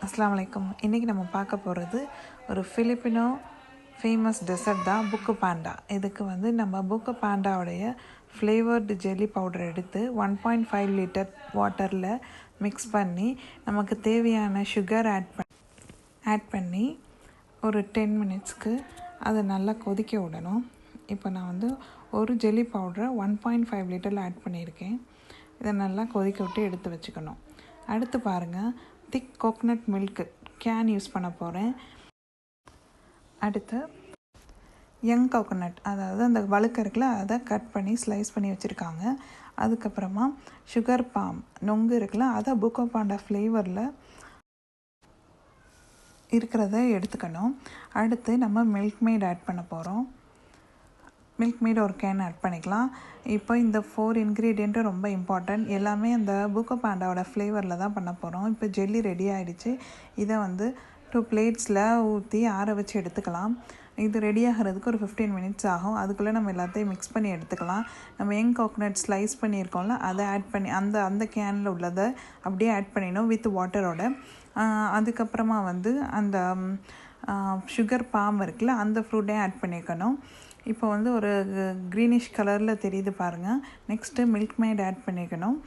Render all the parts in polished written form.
அஸ்ஸலாமு அலைக்கும். இன்றைக்கி நம்ம பார்க்க போகிறது ஒரு ஃபிலிப்பினோ ஃபேமஸ் டெசர்ட் தான் புக்கு பாண்டா. இதுக்கு நம்ம புக்கு பாண்டாவுடைய ஃப்ளேவர்டு ஜெல்லி பவுடர் எடுத்து 1.5 லிட்டர் வாட்டரில் மிக்ஸ் பண்ணி நமக்கு தேவையான சுகர் ஆட் பண்ணி ஒரு 10 மினிட்ஸ்க்கு அதை நல்லா கொதிக்க விடணும். இப்போ நான் ஒரு ஜெல்லி பவுடரை 1.5 லிட்டரில் ஆட் பண்ணியிருக்கேன். இதை நல்லா கொதிக்க விட்டு எடுத்து வச்சுக்கணும். அடுத்து பாருங்கள், திக் கோகனட் மில்க் கேன் யூஸ் பண்ண போகிறேன். அடுத்து யங் கோகனட், அதாவது அந்த வழுக்க இருக்குல்ல, அதை கட் பண்ணி ஸ்லைஸ் பண்ணி வச்சுருக்காங்க. அதுக்கப்புறமா சுகர் பாம் நொங்கு இருக்குல்ல, அதை புக்கோ பாண்டா ஃப்ளேவரில் இருக்கிறத எடுத்துக்கணும். அடுத்து நம்ம மில்க் மேட் ஆட் பண்ண போகிறோம். மில்க் மேட் ஒரு கேன் ஆட் பண்ணிக்கலாம். இப்போ இந்த 4 இன்க்ரீடியண்ட்டும் ரொம்ப இம்பார்ட்டன்ட். எல்லாமே அந்த புக்கோ பாண்டாவோட ஃப்ளேவரில் தான் பண்ண போகிறோம். இப்போ ஜெல்லி ரெடி ஆகிடுச்சு. இதை 2 பிளேட்ஸில் ஊற்றி ஆற வச்சு எடுத்துக்கலாம். இது ரெடி ஆகிறதுக்கு ஒரு 15 மினிட்ஸ் ஆகும். அதுக்குள்ளே நம்ம எல்லாத்தையும் மிக்ஸ் பண்ணி எடுத்துக்கலாம். நம்ம யங் கோகனட் ஸ்லைஸ் பண்ணியிருக்கோம்ல, அதை ஆட் பண்ணி அந்த கேனில் உள்ளதை அப்படியே ஆட் பண்ணிடணும் வித் வாட்டரோட. அதுக்கப்புறமா அந்த சுகர் பாம் இருக்குல்ல, அந்த ஃப்ரூட்டையும் ஆட் பண்ணிக்கணும். இப்போ ஒரு க்ரீனிஷ் கலரில் தெரியுது பாருங்கள். நெக்ஸ்ட்டு மில்க் மேட் ஆட் பண்ணிக்கணும்.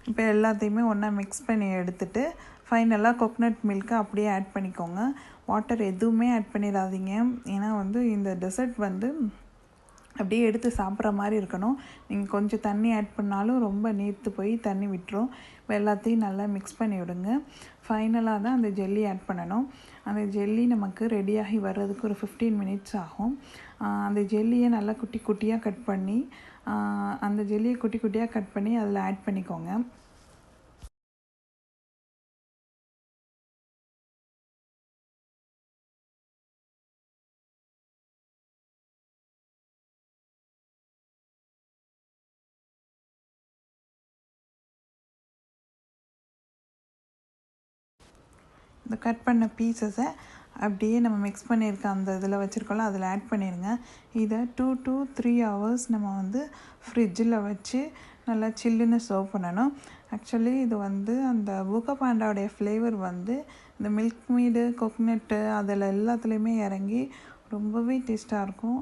இப்போ எல்லாத்தையுமே ஒன்றா மிக்ஸ் பண்ணி எடுத்துகிட்டு ஃபைனலாக கோகனட் மில்க்கை அப்படியே ஆட் பண்ணிக்கோங்க. வாட்டர் எதுவுமே ஆட் பண்ணிடாதீங்க. ஏன்னா இந்த டெசர்ட் அப்படியே எடுத்து சாப்பிட்ற மாதிரி இருக்கணும். நீங்கள் கொஞ்சம் தண்ணி ஆட் பண்ணாலும் ரொம்ப நீர்த்து போய் தண்ணி விட்டுரும். இப்போ எல்லாத்தையும் நல்லா மிக்ஸ் பண்ணி விடுங்க. ஃபைனலாக தான் அந்த ஜெல்லி ஆட் பண்ணணும். அந்த ஜெல்லி நமக்கு ரெடியாகி வர்றதுக்கு ஒரு 15 மினிட்ஸ் ஆகும். அந்த ஜெல்லியை நல்லா குட்டி குட்டியாக கட் பண்ணி அதில் ஆட் பண்ணிக்கோங்க. இந்த கட் பண்ண பீசஸை அப்படியே நம்ம மிக்ஸ் பண்ணியிருக்க அந்த இதில் வச்சுருக்கோம்ல, அதில் ஆட் பண்ணிடுங்க. இதை 2 to 3 hours நம்ம ஃப்ரிட்ஜில் வச்சு நல்லா சில்லுன்னு சர்வ் பண்ணணும். ஆக்சுவலி இது அந்த புக்கோ பாண்டாவுடைய ஃப்ளேவர் இந்த மில்க் மேடு கோகனட்டு அதில் எல்லாத்துலேயுமே இறங்கி ரொம்பவே டேஸ்ட்டாக இருக்கும்.